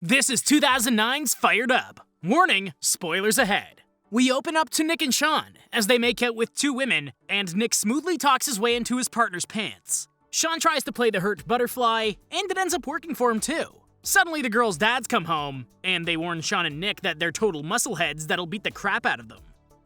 This is 2009's Fired Up. Warning, spoilers ahead. We open up to Nick and Shawn as they make out with two women, and Nick smoothly talks his way into his partner's pants. Shawn tries to play the hurt butterfly, and it ends up working for him too. Suddenly the girls' dads come home, and they warn Shawn and Nick that they're total muscleheads that'll beat the crap out of them.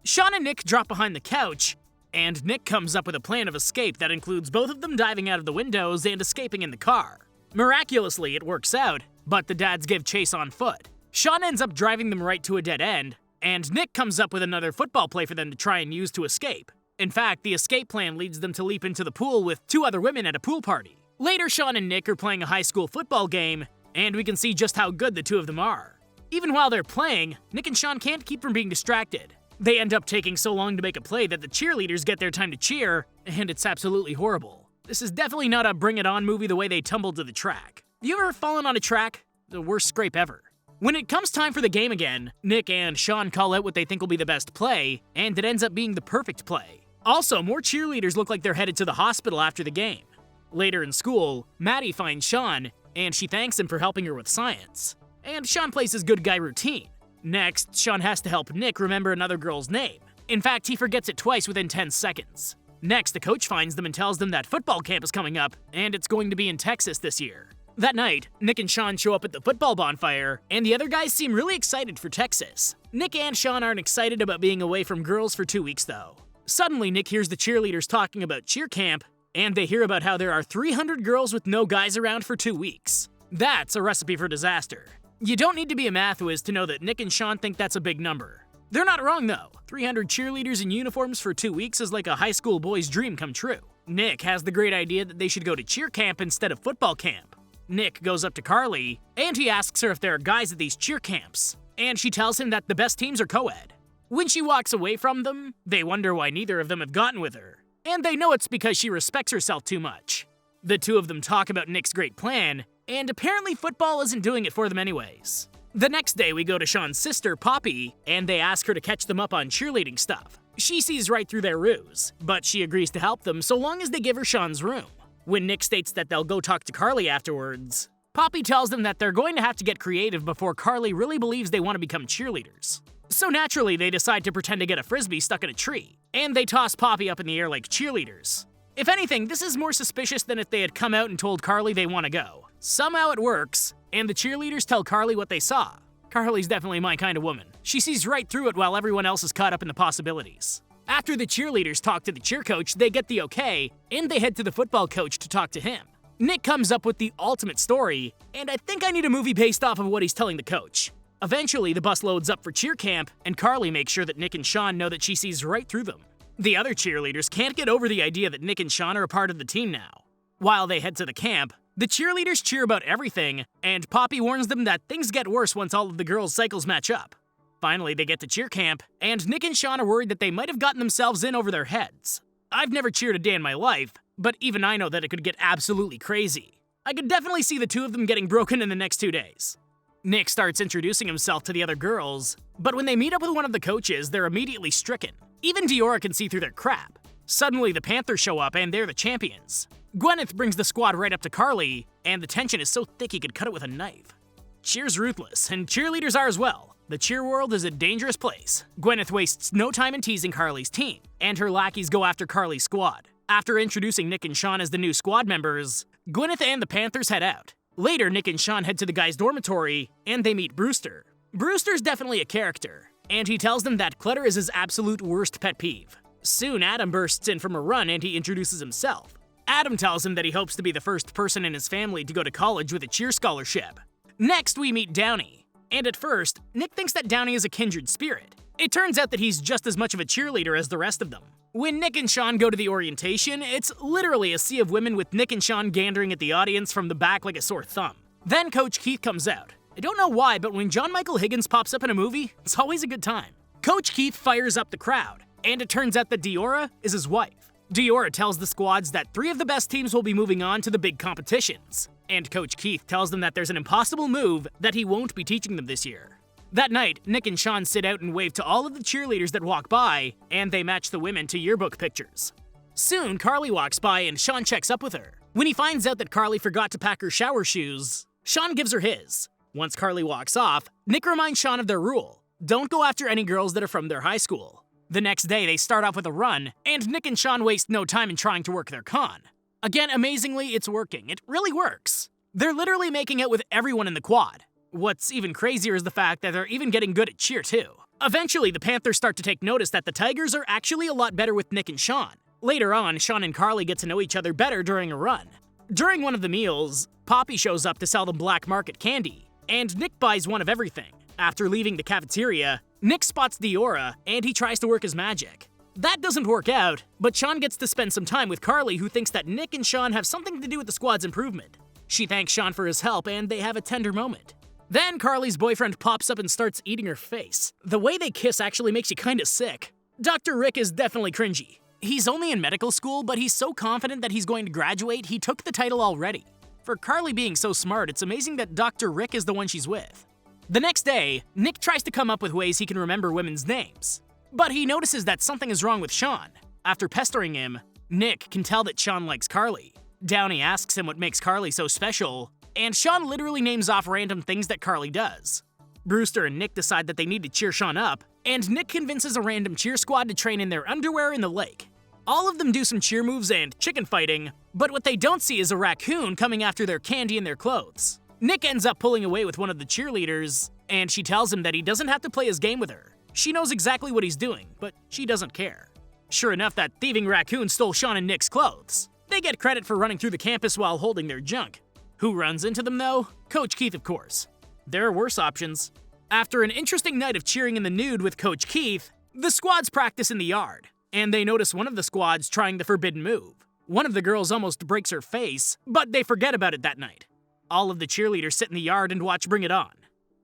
Shawn and Nick drop behind the couch, and Nick comes up with a plan of escape that includes both of them diving out of the windows and escaping in the car. Miraculously, it works out, but the dads give chase on foot. Shawn ends up driving them right to a dead end, and Nick comes up with another football play for them to try and use to escape. In fact, the escape plan leads them to leap into the pool with two other women at a pool party. Later, Shawn and Nick are playing a high school football game, and we can see just how good the two of them are. Even while they're playing, Nick and Shawn can't keep from being distracted. They end up taking so long to make a play that the cheerleaders get their time to cheer, and it's absolutely horrible. This is definitely not a Bring It On movie the way they tumbled to the track. You ever fallen on a track? The worst scrape ever. When it comes time for the game again, Nick and Shawn call out what they think will be the best play, and it ends up being the perfect play. Also, more cheerleaders look like they're headed to the hospital after the game. Later in school, Maddie finds Shawn, and she thanks him for helping her with science. And Shawn plays his good guy routine. Next, Shawn has to help Nick remember another girl's name. In fact, he forgets it twice within 10 seconds. Next, the coach finds them and tells them that football camp is coming up, and it's going to be in Texas this year. That night, Nick and Shawn show up at the football bonfire, and the other guys seem really excited for Texas. Nick and Shawn aren't excited about being away from girls for 2 weeks, though. Suddenly, Nick hears the cheerleaders talking about cheer camp, and they hear about how there are 300 girls with no guys around for 2 weeks. That's a recipe for disaster. You don't need to be a math whiz to know that Nick and Shawn think that's a big number. They're not wrong, though. 300 cheerleaders in uniforms for 2 weeks is like a high school boy's dream come true. Nick has the great idea that they should go to cheer camp instead of football camp. Nick goes up to Carly, and he asks her if there are guys at these cheer camps, and she tells him that the best teams are co-ed. When she walks away from them, they wonder why neither of them have gotten with her, and they know it's because she respects herself too much. The two of them talk about Nick's great plan, and apparently football isn't doing it for them anyways. The next day, we go to Shawn's sister, Poppy, and they ask her to catch them up on cheerleading stuff. She sees right through their ruse, but she agrees to help them so long as they give her Shawn's room. When Nick states that they'll go talk to Carly afterwards, Poppy tells them that they're going to have to get creative before Carly really believes they want to become cheerleaders. So naturally, they decide to pretend to get a frisbee stuck in a tree, and they toss Poppy up in the air like cheerleaders. If anything, this is more suspicious than if they had come out and told Carly they want to go. Somehow it works, and the cheerleaders tell Carly what they saw. Carly's definitely my kind of woman. She sees right through it while everyone else is caught up in the possibilities. After the cheerleaders talk to the cheer coach, they get the okay, and they head to the football coach to talk to him. Nick comes up with the ultimate story, and I think I need a movie based off of what he's telling the coach. Eventually, the bus loads up for cheer camp, and Carly makes sure that Nick and Shawn know that she sees right through them. The other cheerleaders can't get over the idea that Nick and Shawn are a part of the team now. While they head to the camp, the cheerleaders cheer about everything, and Poppy warns them that things get worse once all of the girls' cycles match up. Finally, they get to cheer camp, and Nick and Shawn are worried that they might have gotten themselves in over their heads. I've never cheered a day in my life, but even I know that it could get absolutely crazy. I could definitely see the two of them getting broken in the next 2 days. Nick starts introducing himself to the other girls, but when they meet up with one of the coaches, they're immediately stricken. Even Diora can see through their crap. Suddenly, the Panthers show up, and they're the champions. Gwyneth brings the squad right up to Carly, and the tension is so thick he could cut it with a knife. Cheer's ruthless, and cheerleaders are as well. The cheer world is a dangerous place. Gwyneth wastes no time in teasing Carly's team, and her lackeys go after Carly's squad. After introducing Nick and Shawn as the new squad members, Gwyneth and the Panthers head out. Later, Nick and Shawn head to the guys' dormitory, and they meet Brewster. Brewster's definitely a character, and he tells them that clutter is his absolute worst pet peeve. Soon, Adam bursts in from a run, and he introduces himself. Adam tells him that he hopes to be the first person in his family to go to college with a cheer scholarship. Next, we meet Downey. And at first, Nick thinks that Downey is a kindred spirit. It turns out that he's just as much of a cheerleader as the rest of them. When Nick and Shawn go to the orientation, it's literally a sea of women with Nick and Shawn gandering at the audience from the back like a sore thumb. Then Coach Keith comes out. I don't know why, but when John Michael Higgins pops up in a movie, it's always a good time. Coach Keith fires up the crowd, and it turns out that Diora is his wife. Diora tells the squads that 3 of the best teams will be moving on to the big competitions. And Coach Keith tells them that there's an impossible move that he won't be teaching them this year. That night, Nick and Shawn sit out and wave to all of the cheerleaders that walk by, and they match the women to yearbook pictures. Soon, Carly walks by and Shawn checks up with her. When he finds out that Carly forgot to pack her shower shoes, Shawn gives her his. Once Carly walks off, Nick reminds Shawn of their rule. Don't go after any girls that are from their high school. The next day, they start off with a run, and Nick and Shawn waste no time in trying to work their con. Again, amazingly, it's working. It really works. They're literally making out with everyone in the quad. What's even crazier is the fact that they're even getting good at cheer, too. Eventually, the Panthers start to take notice that the Tigers are actually a lot better with Nick and Shawn. Later on, Shawn and Carly get to know each other better during a run. During one of the meals, Poppy shows up to sell them black market candy, and Nick buys one of everything. After leaving the cafeteria, Nick spots Diora, and he tries to work his magic. That doesn't work out, but Shawn gets to spend some time with Carly, who thinks that Nick and Shawn have something to do with the squad's improvement. She thanks Shawn for his help, and they have a tender moment. Then Carly's boyfriend pops up and starts eating her face. The way they kiss actually makes you kinda sick. Dr. Rick is definitely cringy. He's only in medical school, but he's so confident that he's going to graduate, he took the title already. For Carly being so smart, it's amazing that Dr. Rick is the one she's with. The next day, Nick tries to come up with ways he can remember women's names. But he notices that something is wrong with Shawn. After pestering him, Nick can tell that Shawn likes Carly. Downey asks him what makes Carly so special, and Shawn literally names off random things that Carly does. Brewster and Nick decide that they need to cheer Shawn up, and Nick convinces a random cheer squad to train in their underwear in the lake. All of them do some cheer moves and chicken fighting, but what they don't see is a raccoon coming after their candy and their clothes. Nick ends up pulling away with one of the cheerleaders, and she tells him that he doesn't have to play his game with her. She knows exactly what he's doing, but she doesn't care. Sure enough, that thieving raccoon stole Shawn and Nick's clothes. They get credit for running through the campus while holding their junk. Who runs into them, though? Coach Keith, of course. There are worse options. After an interesting night of cheering in the nude with Coach Keith, the squads practice in the yard, and they notice one of the squads trying the forbidden move. One of the girls almost breaks her face, but they forget about it that night. All of the cheerleaders sit in the yard and watch Bring It On.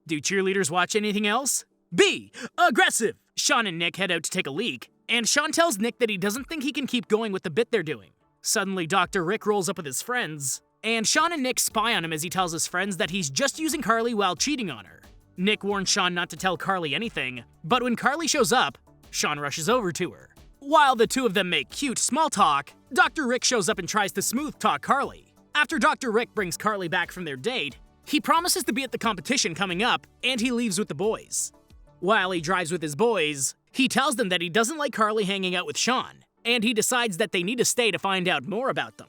Do cheerleaders watch anything else? Be aggressive! Shawn and Nick head out to take a leak, and Shawn tells Nick that he doesn't think he can keep going with the bit they're doing. Suddenly, Dr. Rick rolls up with his friends, and Shawn and Nick spy on him as he tells his friends that he's just using Carly while cheating on her. Nick warns Shawn not to tell Carly anything, but when Carly shows up, Shawn rushes over to her. While the two of them make cute small talk, Dr. Rick shows up and tries to smooth talk Carly. After Dr. Rick brings Carly back from their date, he promises to be at the competition coming up, and he leaves with the boys. While he drives with his boys, he tells them that he doesn't like Carly hanging out with Shawn, and he decides that they need to stay to find out more about them.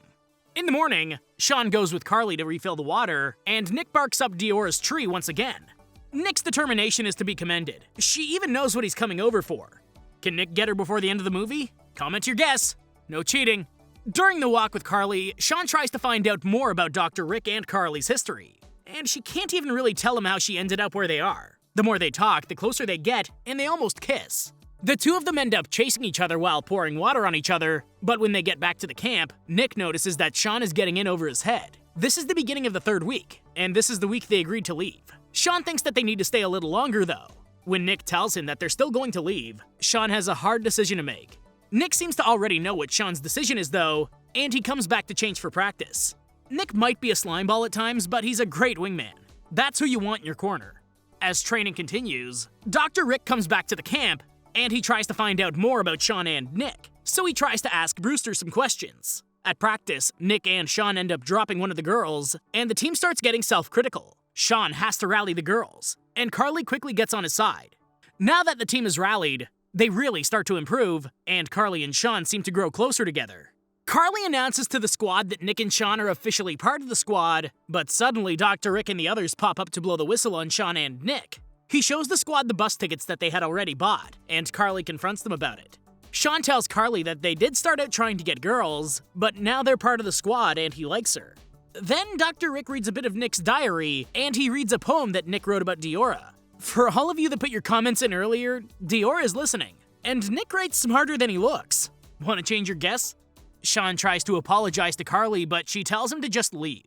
In the morning, Shawn goes with Carly to refill the water, and Nick barks up Diora's tree once again. Nick's determination is to be commended. She even knows what he's coming over for. Can Nick get her before the end of the movie? Comment your guess. No cheating. During the walk with Carly, Shawn tries to find out more about Dr. Rick and Carly's history, and she can't even really tell him how she ended up where they are. The more they talk, the closer they get, and they almost kiss. The two of them end up chasing each other while pouring water on each other, but when they get back to the camp, Nick notices that Shawn is getting in over his head. This is the beginning of the third week, and this is the week they agreed to leave. Shawn thinks that they need to stay a little longer, though. When Nick tells him that they're still going to leave, Shawn has a hard decision to make. Nick seems to already know what Shawn's decision is, though, and he comes back to change for practice. Nick might be a slimeball at times, but he's a great wingman. That's who you want in your corner. As training continues, Dr. Rick comes back to the camp, and he tries to find out more about Shawn and Nick, so he tries to ask Brewster some questions. At practice, Nick and Shawn end up dropping one of the girls, and the team starts getting self-critical. Shawn has to rally the girls, and Carly quickly gets on his side. Now that the team is rallied, they really start to improve, and Carly and Shawn seem to grow closer together. Carly announces to the squad that Nick and Shawn are officially part of the squad, but suddenly Dr. Rick and the others pop up to blow the whistle on Shawn and Nick. He shows the squad the bus tickets that they had already bought, and Carly confronts them about it. Shawn tells Carly that they did start out trying to get girls, but now they're part of the squad and he likes her. Then Dr. Rick reads a bit of Nick's diary, and he reads a poem that Nick wrote about Diora. For all of you that put your comments in earlier, Diora is listening, and Nick writes smarter than he looks. Want to change your guess? Shawn tries to apologize to Carly, but she tells him to just leave.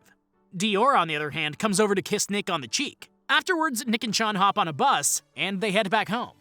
Diora, on the other hand, comes over to kiss Nick on the cheek. Afterwards, Nick and Shawn hop on a bus, and they head back home.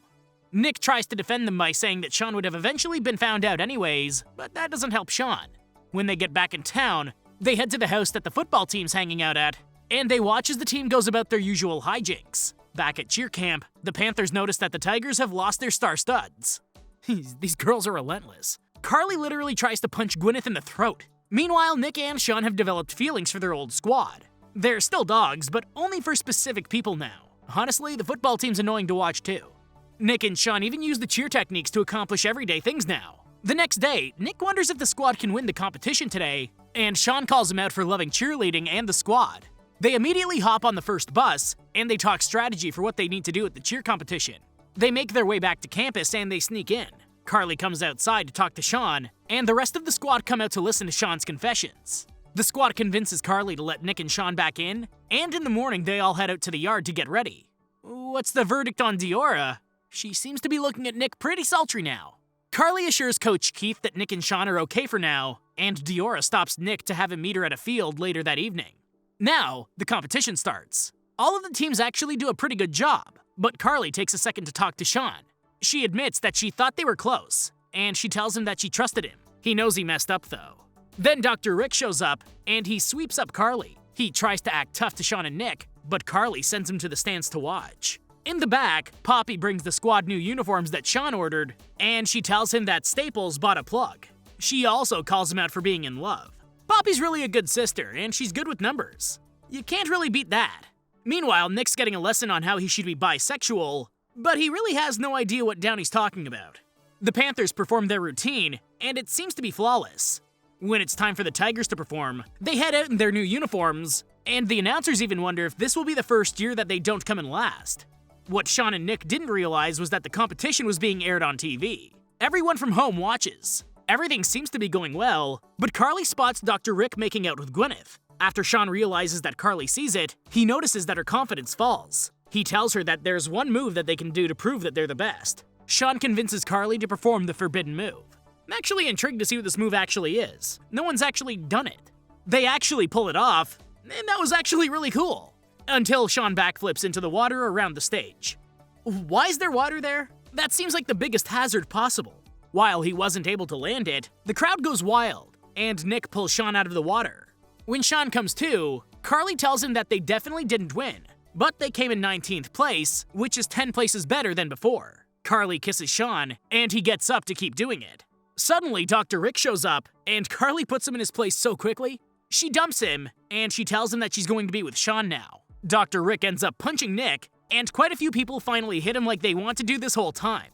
Nick tries to defend them by saying that Shawn would have eventually been found out anyways, but that doesn't help Shawn. When they get back in town, they head to the house that the football team's hanging out at, and they watch as the team goes about their usual hijinks. Back at cheer camp, the Panthers notice that the Tigers have lost their star studs. These girls are relentless. Carly literally tries to punch Gwyneth in the throat. Meanwhile, Nick and Shawn have developed feelings for their old squad. They're still dogs, but only for specific people now. Honestly, the football team's annoying to watch too. Nick and Shawn even use the cheer techniques to accomplish everyday things now. The next day, Nick wonders if the squad can win the competition today, and Shawn calls him out for loving cheerleading and the squad. They immediately hop on the first bus, and they talk strategy for what they need to do at the cheer competition. They make their way back to campus and they sneak in. Carly comes outside to talk to Shawn, and the rest of the squad come out to listen to Shawn's confessions. The squad convinces Carly to let Nick and Shawn back in, and in the morning they all head out to the yard to get ready. What's the verdict on Diora? She seems to be looking at Nick pretty sultry now. Carly assures Coach Keith that Nick and Shawn are okay for now, and Diora stops Nick to have him meet her at a field later that evening. Now, the competition starts. All of the teams actually do a pretty good job, but Carly takes a second to talk to Shawn. She admits that she thought they were close, and she tells him that she trusted him. He knows he messed up though. Then Dr. Rick shows up, and he sweeps up Carly. He tries to act tough to Shawn and Nick, but Carly sends him to the stands to watch. In the back, Poppy brings the squad new uniforms that Shawn ordered, and she tells him that Staples bought a plug. She also calls him out for being in love. Poppy's really a good sister, and she's good with numbers. You can't really beat that. Meanwhile, Nick's getting a lesson on how he should be bisexual, but he really has no idea what Downey's talking about. The Panthers perform their routine, and it seems to be flawless. When it's time for the Tigers to perform, they head out in their new uniforms, and the announcers even wonder if this will be the first year that they don't come in last. What Shawn and Nick didn't realize was that the competition was being aired on TV. Everyone from home watches. Everything seems to be going well, but Carly spots Dr. Rick making out with Gwyneth. After Shawn realizes that Carly sees it, he notices that her confidence falls. He tells her that there's one move that they can do to prove that they're the best. Shawn convinces Carly to perform the forbidden move. I'm actually intrigued to see what this move actually is. No one's actually done it. They actually pull it off, and that was actually really cool. Until Shawn backflips into the water around the stage. Why is there water there? That seems like the biggest hazard possible. While he wasn't able to land it, the crowd goes wild, and Nick pulls Shawn out of the water. When Shawn comes to, Carly tells him that they definitely didn't win, but they came in 19th place, which is 10 places better than before. Carly kisses Shawn, and he gets up to keep doing it. Suddenly, Dr. Rick shows up, and Carly puts him in his place so quickly. She dumps him, and she tells him that she's going to be with Shawn now. Dr. Rick ends up punching Nick, and quite a few people finally hit him like they want to do this whole time.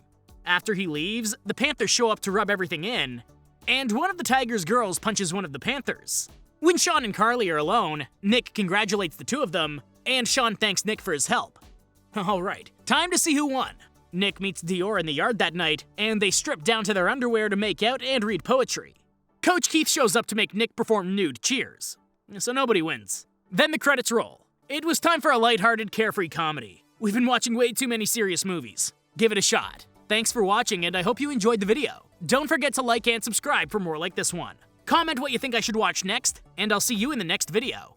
After he leaves, the Panthers show up to rub everything in, and one of the Tigers' girls punches one of the Panthers. When Shawn and Carly are alone, Nick congratulates the two of them, and Shawn thanks Nick for his help. Alright, time to see who won. Nick meets Dior in the yard that night, and they strip down to their underwear to make out and read poetry. Coach Keith shows up to make Nick perform nude cheers, so nobody wins. Then the credits roll. It was time for a lighthearted, carefree comedy. We've been watching way too many serious movies. Give it a shot. Thanks for watching, and I hope you enjoyed the video. Don't forget to like and subscribe for more like this one. Comment what you think I should watch next, and I'll see you in the next video.